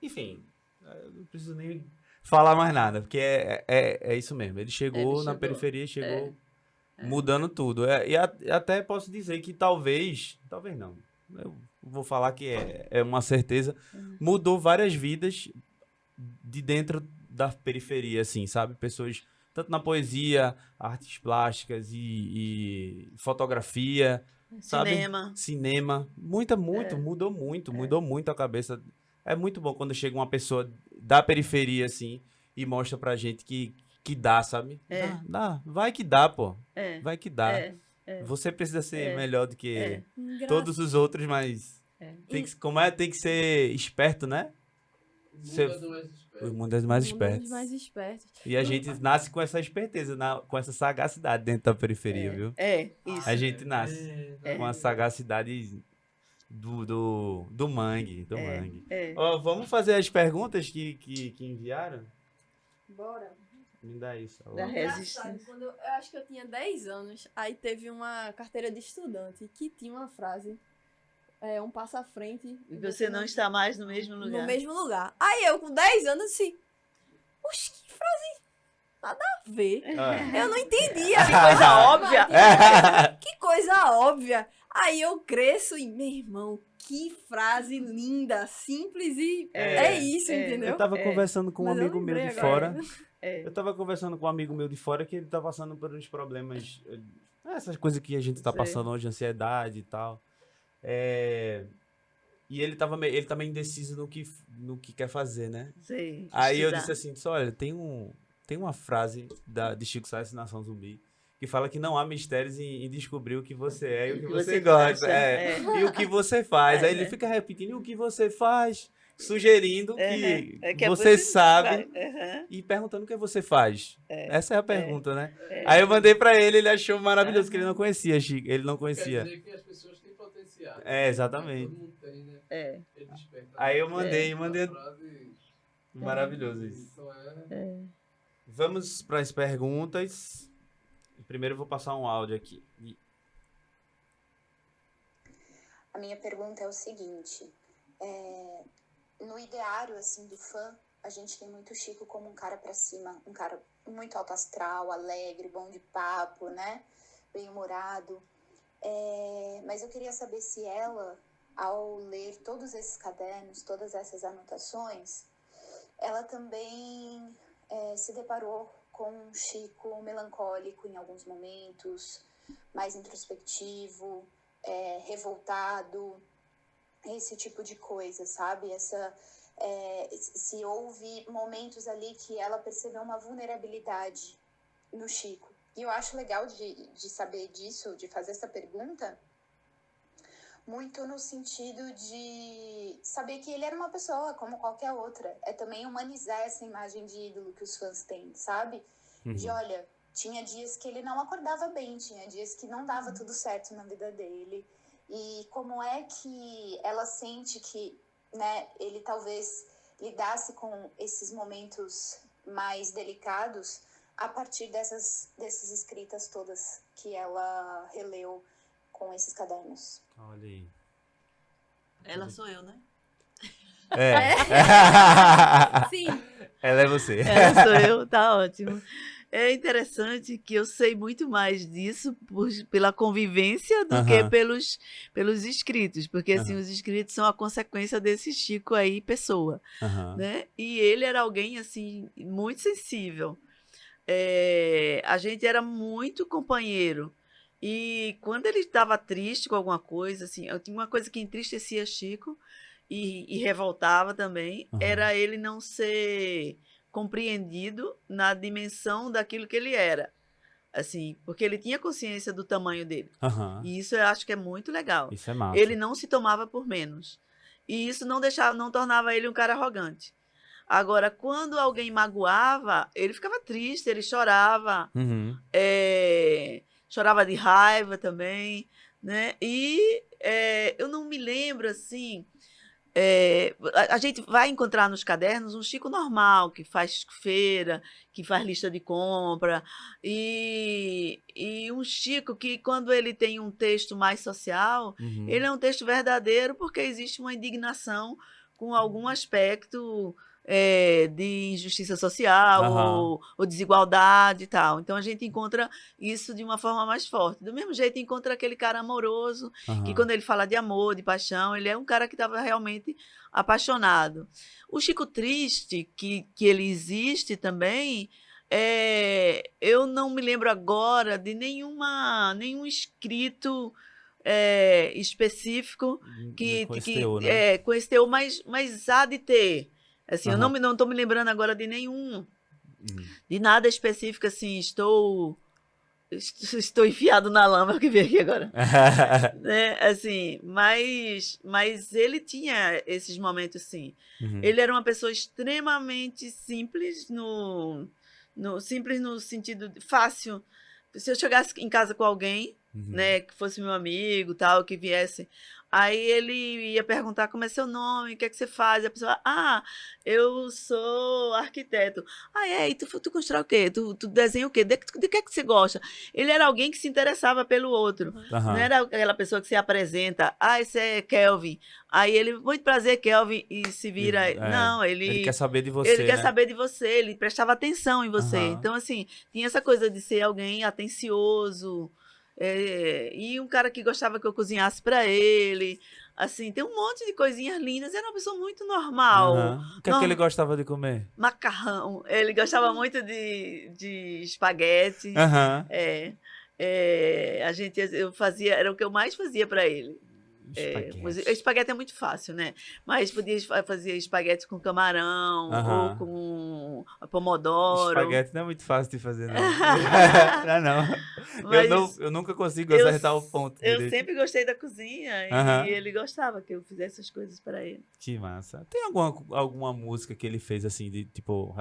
enfim, eu não preciso nem falar mais nada, porque é isso mesmo. Ele chegou na periferia, chegou mudando tudo. E até posso dizer que talvez não, eu vou falar que é uma certeza, mudou várias vidas de dentro da periferia, assim, sabe? Pessoas, tanto na poesia, artes plásticas e fotografia, cinema, mudou muito a cabeça. É muito bom quando chega uma pessoa da periferia, assim, e mostra pra gente que dá, sabe? Dá. Vai que dá, pô. Vai que dá. Você precisa ser melhor do que todos os outros, mas tem que ser esperto, né? O mundo é dos mais espertos. E a gente nasce com essa esperteza, com essa sagacidade dentro da periferia, viu? Isso. A gente nasce com a sagacidade do mangue. Ó, vamos fazer as perguntas que enviaram? Bora. Me dá isso. Da resistência. Quando eu acho que eu tinha 10 anos, aí teve uma carteira de estudante que tinha uma frase... um passo à frente. E você não está mais no mesmo lugar. No mesmo lugar. Aí eu, com 10 anos, assim... Oxe, que frase... Nada a ver. Eu não entendia. Que coisa óbvia. Que coisa óbvia. Aí eu cresço e, meu irmão, que frase linda, simples e... isso, entendeu? Eu tava conversando com um amigo meu de fora. Eu tava conversando com um amigo meu de fora que ele tá passando por uns problemas... Essas coisas que a gente tá passando hoje, ansiedade e tal. E ele tá meio indeciso no que quer fazer, né? Sei, aí eu disse assim, olha, tem uma frase de Chico Science Nação Zumbi que fala que não há mistérios em descobrir o que você é e o que você gosta. E o que você faz. Aí ele fica repetindo, e o que você faz? Sugerindo que você sabe e perguntando o que você faz. Essa é a pergunta, né? Aí eu mandei pra ele achou maravilhoso, que ele não conhecia, Chico. Ele não conhecia. Quer dizer que as pessoas têm potencial. Exatamente. Todo mundo tem, né? Ele desperta. Aí eu mandei. Frase... Maravilhoso isso. Então Vamos para as perguntas. Primeiro eu vou passar um áudio aqui. A minha pergunta é o seguinte. No ideário, assim, do fã, a gente tem muito Chico como um cara pra cima, um cara muito alto astral, alegre, bom de papo, né? Bem-humorado. Mas eu queria saber se ela, ao ler todos esses cadernos, todas essas anotações, ela também se deparou com um Chico melancólico em alguns momentos, mais introspectivo, revoltado, esse tipo de coisa, sabe? Se houve momentos ali que ela percebeu uma vulnerabilidade no Chico. E eu acho legal de saber disso, de fazer essa pergunta, muito no sentido de saber que ele era uma pessoa como qualquer outra. É também humanizar essa imagem de ídolo que os fãs têm, sabe? De, olha, tinha dias que ele não acordava bem, tinha dias que não dava tudo certo na vida dele. E como é que ela sente que, né, ele talvez lidasse com esses momentos mais delicados a partir dessas escritas todas que ela releu com esses cadernos. Olha aí. Ela sou eu, né? Sim. Ela é você. Ela sou eu, tá ótimo. É interessante que eu sei muito mais disso pela convivência do que pelos escritos, porque assim, os escritos são a consequência desse Chico aí, pessoa, né? E ele era alguém assim muito sensível. A gente era muito companheiro. E quando ele estava triste com alguma coisa, assim, tinha uma coisa que entristecia Chico e revoltava também, era ele não ser compreendido na dimensão daquilo que ele era, assim, porque ele tinha consciência do tamanho dele. E isso eu acho que é muito legal. Isso é massa. Ele não se tomava por menos. E isso não tornava ele um cara arrogante. Agora, quando alguém magoava, ele ficava triste, ele chorava. Chorava de raiva também, né? E eu não me lembro, assim... a gente vai encontrar nos cadernos um Chico normal, que faz feira, que faz lista de compra, e um Chico que, quando ele tem um texto mais social, ele é um texto verdadeiro porque existe uma indignação com algum aspecto de injustiça social ou desigualdade e tal. Então, a gente encontra isso de uma forma mais forte. Do mesmo jeito, encontra aquele cara amoroso, que quando ele fala de amor, de paixão, ele é um cara que estava realmente apaixonado. O Chico triste, que ele existe também, eu não me lembro agora de nenhum escrito específico com esse teor, mas há de ter. Assim, eu não estou me lembrando agora de nenhum, de nada específico, assim, estou enfiado na lama que veio aqui agora. Né? Assim, mas ele tinha esses momentos, sim. Ele era uma pessoa extremamente simples, simples no sentido fácil. Se eu chegasse em casa com alguém, né, que fosse meu amigo, tal, que viesse, aí ele ia perguntar como é seu nome, o que é que você faz, e a pessoa, eu sou arquiteto. E tu constrói o quê? Tu desenha o quê? De que é que você gosta? Ele era alguém que se interessava pelo outro, não era aquela pessoa que se apresenta, esse é Kelvin, aí ele, muito prazer, Kelvin, e se vira, não, ele quer saber de você, ele quer saber de você, ele prestava atenção em você, então assim, tinha essa coisa de ser alguém atencioso, e um cara que gostava que eu cozinhasse para ele, assim, tem um monte de coisinhas lindas, era uma pessoa muito normal. O que é que ele gostava de comer? Macarrão, ele gostava muito de espaguete, eu fazia, era o que eu mais fazia para ele. Espaguete é muito fácil, né? Mas podia fazer espaguete com camarão ou com pomodoro. Espaguete não é muito fácil de fazer, não. Mas eu nunca consigo acertar o ponto. Eu sempre gostei da cozinha e ele gostava que eu fizesse essas coisas para ele. Que massa. Tem alguma música que ele fez assim, de tipo,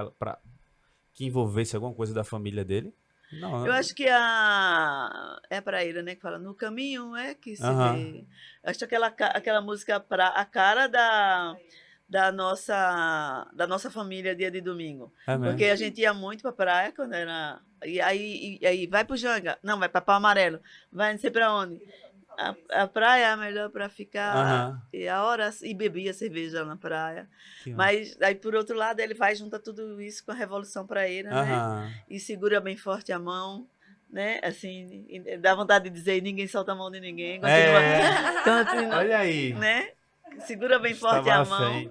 que envolvesse alguma coisa da família dele? Não, Eu acho que é a praieira, né, que fala, no caminho é que se vê. Acho que aquela música, a cara da nossa família dia de domingo. É mesmo? Porque a gente ia muito pra praia quando era... E aí vai pro Janga. Não, vai pra Pau Amarelo. Vai não sei pra onde. A praia é a melhor para ficar e a hora e bebia cerveja na praia. Mas aí por outro lado ele vai junta tudo isso com a Revolução Praieira, né? E segura bem forte a mão, né? Assim, dá vontade de dizer ninguém solta a mão de ninguém. Continua, olha aí, né? Segura bem forte a mão.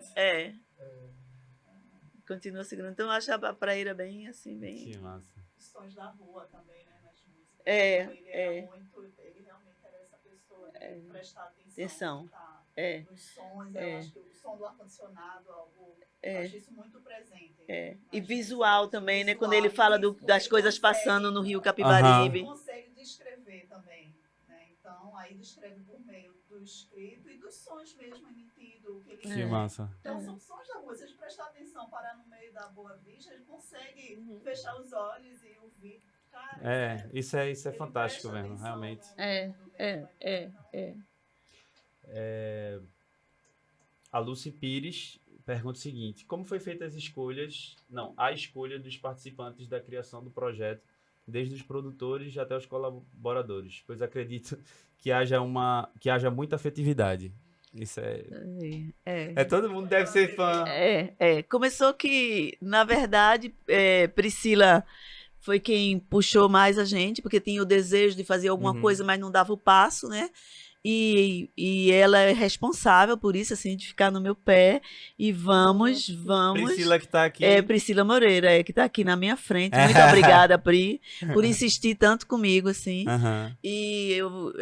Continua segurando. Então eu acho a praieira bem assim, bem. Que massa. Os sons da rua também, né? Nas músicas. Ele realmente era essa pessoa de prestar atenção. Nos sons, eu acho que o som do ar-condicionado, eu acho isso muito presente. E visual também, né? Quando ele fala das coisas passando no Rio Capibaribe. Ele consegue descrever também. Né? Então, aí descreve por meio do escrito e dos sons mesmo emitido. Que massa. Então, são sons da rua. Se a gente prestar atenção, parar no meio da Boa Vista, a gente consegue fechar os olhos e ouvir. Cara, isso é fantástico mesmo, realmente. A Lucy Pires pergunta o seguinte: como foi feita a escolha dos participantes da criação do projeto, desde os produtores até os colaboradores? Pois acredito que haja muita afetividade. Isso todo mundo deve ser fã. Começou que, na verdade, Priscila foi quem puxou mais a gente, porque tinha o desejo de fazer alguma coisa, mas não dava o passo, né? E ela é responsável por isso, assim, de ficar no meu pé. E vamos. Priscila que está aqui. Priscila Moreira, que está aqui na minha frente. Muito obrigada, Pri, por insistir tanto comigo, assim. E eu,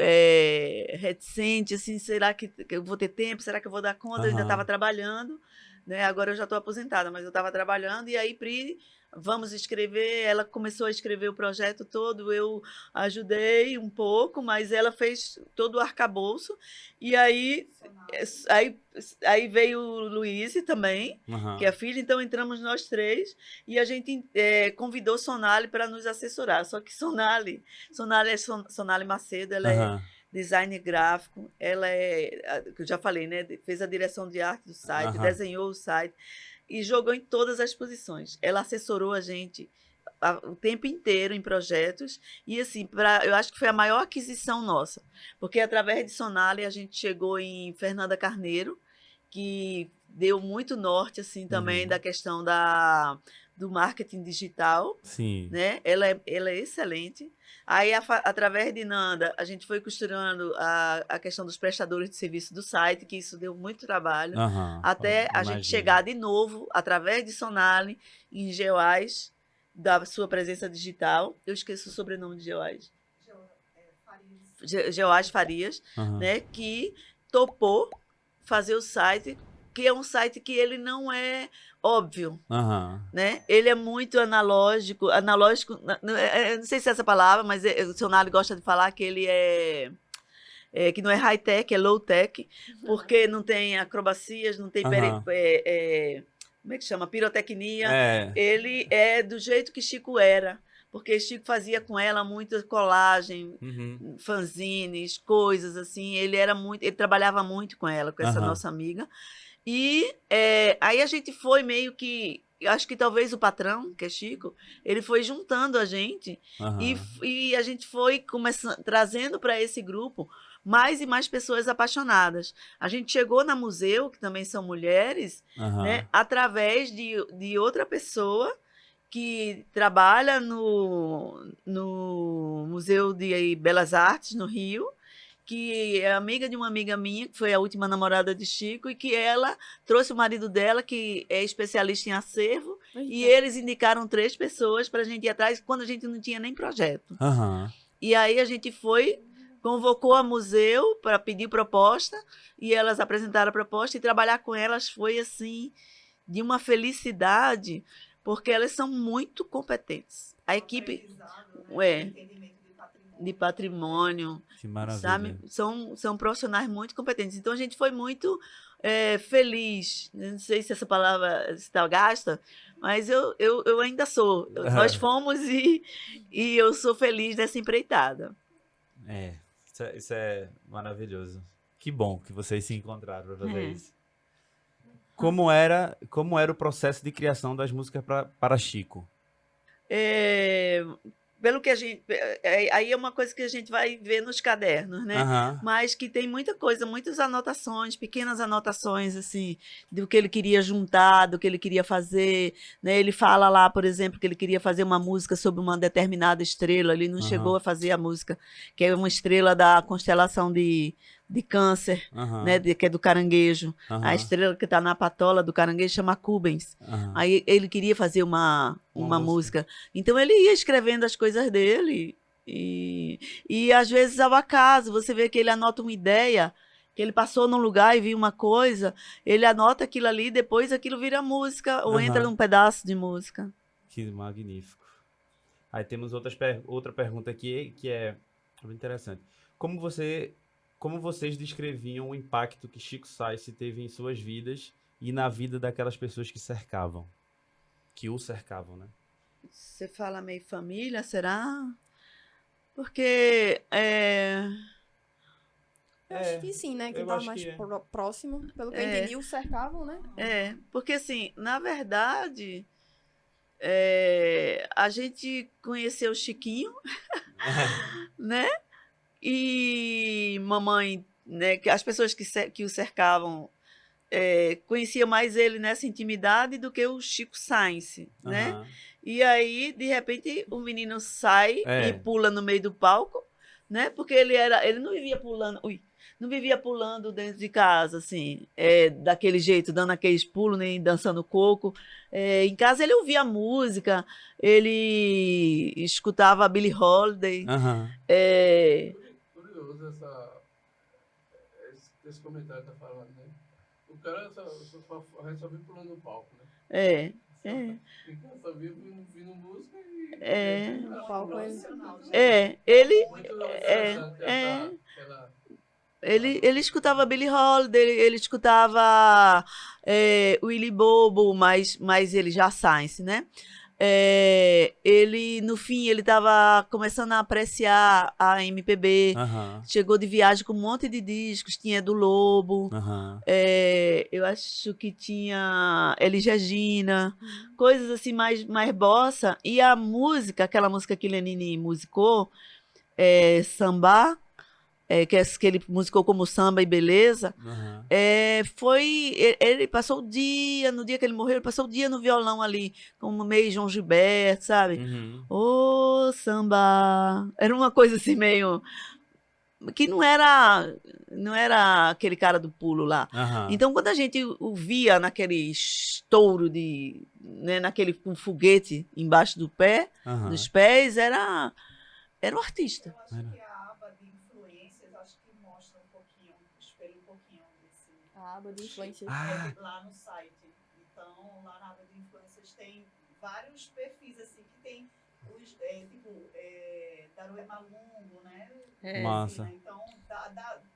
reticente, assim, será que eu vou ter tempo? Será que eu vou dar conta? Eu ainda estava trabalhando, né? Agora eu já estou aposentada, mas eu estava trabalhando. E aí, Pri, vamos escrever. Ela começou a escrever o projeto todo, eu ajudei um pouco, mas ela fez todo o arcabouço. E aí veio o Luiz também, que é filho, então entramos nós três e a gente convidou Sonali para nos assessorar. Só que Sonali Macedo, ela é designer gráfico, ela que eu já falei, né? Fez a direção de arte do site, desenhou o site e jogou em todas as posições. Ela assessorou a gente o tempo inteiro em projetos e assim, eu acho que foi a maior aquisição nossa, porque através de Sonali a gente chegou em Fernanda Carneiro, que deu muito norte assim também da questão do marketing digital. Sim. Né? Ela é excelente. Aí, através de Nanda, a gente foi costurando a questão dos prestadores de serviço do site, que isso deu muito trabalho, até a gente chegar de novo, através de Sonali, em Geoás, da sua presença digital. Eu esqueço o sobrenome de Geoás. Geoás Farias, né? Que topou fazer o site, que é um site que ele não é óbvio, né? Ele é muito analógico, eu não sei se é essa palavra, mas o Sonali gosta de falar que ele que não é high-tech, é low-tech, porque não tem acrobacias, não tem como é que chama? Pirotecnia. Ele é do jeito que Chico era, porque Chico fazia com ela muita colagem, fanzines, coisas assim. Ele trabalhava muito com ela, com essa nossa amiga. E aí a gente foi meio que, acho que talvez o patrão, que é Chico, ele foi juntando a gente e a gente foi trazendo para esse grupo mais e mais pessoas apaixonadas. A gente chegou na Museu, que também são mulheres, né, através de outra pessoa que trabalha no Museu de Belas Artes, no Rio, que é amiga de uma amiga minha, que foi a última namorada de Chico, e que ela trouxe o marido dela, que é especialista em acervo, e eles indicaram 3 pessoas para a gente ir atrás, quando a gente não tinha nem projeto. E aí a gente convocou a Museu para pedir proposta, e elas apresentaram a proposta, e trabalhar com elas foi, assim, de uma felicidade, porque elas são muito competentes. A equipe de patrimônio, que maravilha. sabe? São profissionais muito competentes. Então a gente foi muito feliz. Não sei se essa palavra está gasta, mas eu ainda sou. Nós fomos e eu sou feliz dessa empreitada. Isso é maravilhoso. Que bom que vocês se encontraram para fazer isso. Como era o processo de criação das músicas para Chico? Pelo que a gente... Aí é uma coisa que a gente vai ver nos cadernos, né? Mas que tem muita coisa, muitas anotações, pequenas anotações, assim, do que ele queria juntar, do que ele queria fazer, né? Ele fala lá, por exemplo, que ele queria fazer uma música sobre uma determinada estrela, ele não chegou a fazer a música, que é uma estrela da constelação de Câncer, né, que é do caranguejo. A estrela que está na patola do caranguejo chama Cubens. Aí ele queria fazer uma música. Então ele ia escrevendo as coisas dele e às vezes ao acaso, você vê que ele anota uma ideia, que ele passou num lugar e viu uma coisa, ele anota aquilo ali, depois aquilo vira música ou entra num pedaço de música. Que magnífico. Aí temos outra pergunta aqui que é muito interessante. Como vocês descreviam o impacto que Chico Science teve em suas vidas e na vida daquelas pessoas que o cercavam, né? Você fala meio família, será? Porque eu acho que sim, né? Quem estava mais próximo, pelo que eu entendi, o cercavam, né? Porque assim, na verdade, a gente conheceu o Chiquinho, né? E mamãe, né, que as pessoas que o cercavam conheciam mais ele nessa intimidade do que o Chico Science, né? E aí, de repente, o menino sai e pula no meio do palco, né? Porque ele não vivia pulando, não vivia pulando dentro de casa, assim, daquele jeito, dando aqueles pulos, nem dançando coco. Em casa ele ouvia música, ele escutava Billie Holiday. Esse comentário tá falando, né? O cara só viu pulando no palco, né? Só viu vindo música e... O palco ele escutava Billie Holiday, ele escutava Willy Bobo, mas ele já Science, né? Ele, no fim, ele estava começando a apreciar a MPB, chegou de viagem com um monte de discos, tinha do Lobo, eu acho que tinha Elis Regina, coisas assim mais bossa, e a música, aquela música que Lenine musicou, Samba, que ele musicou como Samba e Beleza, ele passou o dia, no dia que ele morreu, ele passou o dia no violão ali, como meio João Gilberto, sabe? Ô, samba! Era uma coisa assim meio... que não era aquele cara do pulo lá. Então, quando a gente o via naquele estouro né, naquele com foguete embaixo do pé, dos pés, era um artista. Eu acho que a aba de influências, acho que mostra um pouquinho, espelha um pouquinho desse... A aba de influências. Lá no site. Então, lá na aba de influências tem vários perfis, assim, que tem os, Darué Malungo, né? Massa. Assim, né? Então,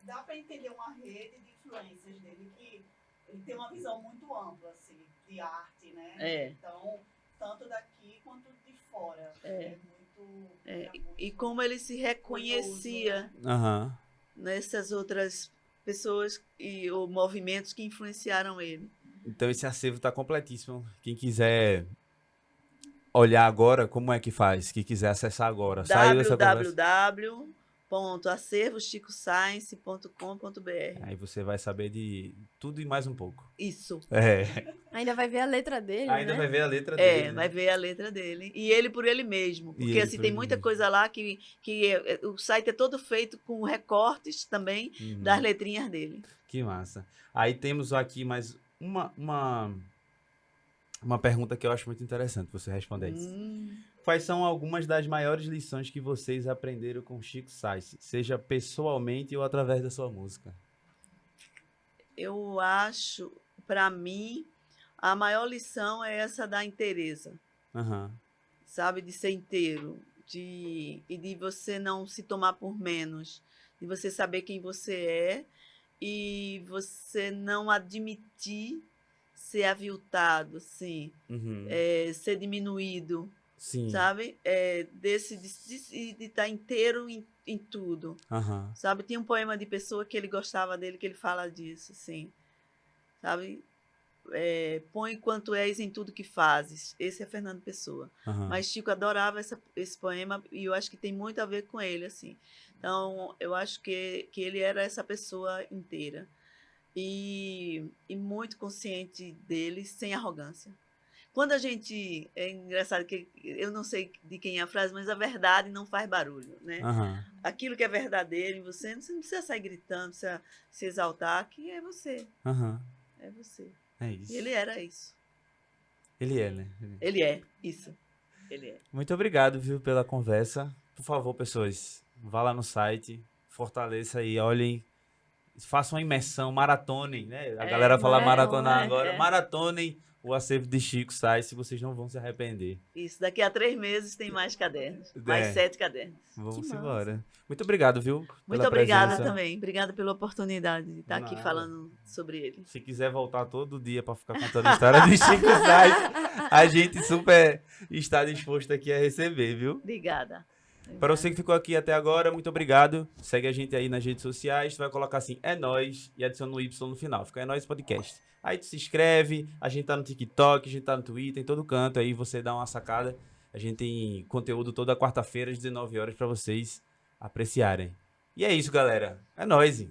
dá para entender uma rede de influências dele que ele tem uma visão muito ampla, assim, de arte, né? Então, tanto daqui quanto de fora. E como ele se reconhecia nessas outras pessoas ou movimentos que influenciaram ele. Então esse acervo está completíssimo. Quem quiser olhar agora, como é que faz? Quem quiser acessar agora. www.acervochicoscience.com.br. Aí você vai saber de tudo e mais um pouco. Isso. Ainda vai ver a letra dele, Ainda né? vai ver a letra dele. Vai ver a letra dele. E ele por ele mesmo. Porque assim, tem muita coisa lá que o site é todo feito com recortes também das letrinhas dele. Que massa. Aí temos aqui mais uma pergunta que eu acho muito interessante você responder isso. Quais são algumas das maiores lições que vocês aprenderam com Chico Science, seja pessoalmente ou através da sua música? Eu acho, para mim, a maior lição é essa da inteireza. Sabe? De ser inteiro. E de você não se tomar por menos. De você saber quem você é e você não admitir ser aviltado, assim, ser diminuído, Sim. sabe? De estar inteiro em tudo, sabe? Tinha um poema de Pessoa que ele gostava dele, que ele fala disso, assim, sabe? Põe quanto és em tudo que fazes. Esse é Fernando Pessoa. Mas Chico adorava esse poema e eu acho que tem muito a ver com ele, assim. Então, eu acho que ele era essa pessoa inteira. E muito consciente dele, sem arrogância. Quando a gente... É engraçado que eu não sei de quem é a frase, mas a verdade não faz barulho, né? Aquilo que é verdadeiro em você não precisa sair gritando, precisa se exaltar, que é você. É você. É isso. E ele era isso. Ele é, né? Ele é, isso. Ele é. Muito obrigado, viu, pela conversa. Por favor, pessoas, vá lá no site, fortaleça aí, olhem, façam uma imersão, maratonem, né? A galera fala maratonar agora. Maratonem o acervo de Chico Sainz, vocês não vão se arrepender. Isso, daqui a 3 meses tem mais cadernos. Mais 7 cadernos. Vamos embora. Muito obrigado, viu? Muito obrigada também. Obrigada pela oportunidade de estar aqui falando sobre ele. Se quiser voltar todo dia para ficar contando a história de Chico Sainz, a gente super está disposto aqui a receber, viu? Obrigada. Para você que ficou aqui até agora, muito obrigado. Segue a gente aí nas redes sociais. Tu vai colocar assim, é nóis, e adiciona um Y no final. Fica É Nóis Podcast. Aí tu se inscreve, a gente tá no TikTok, a gente tá no Twitter, em todo canto. Aí você dá uma sacada. A gente tem conteúdo toda quarta-feira, às 19 horas, para vocês apreciarem. E é isso, galera. É nóis.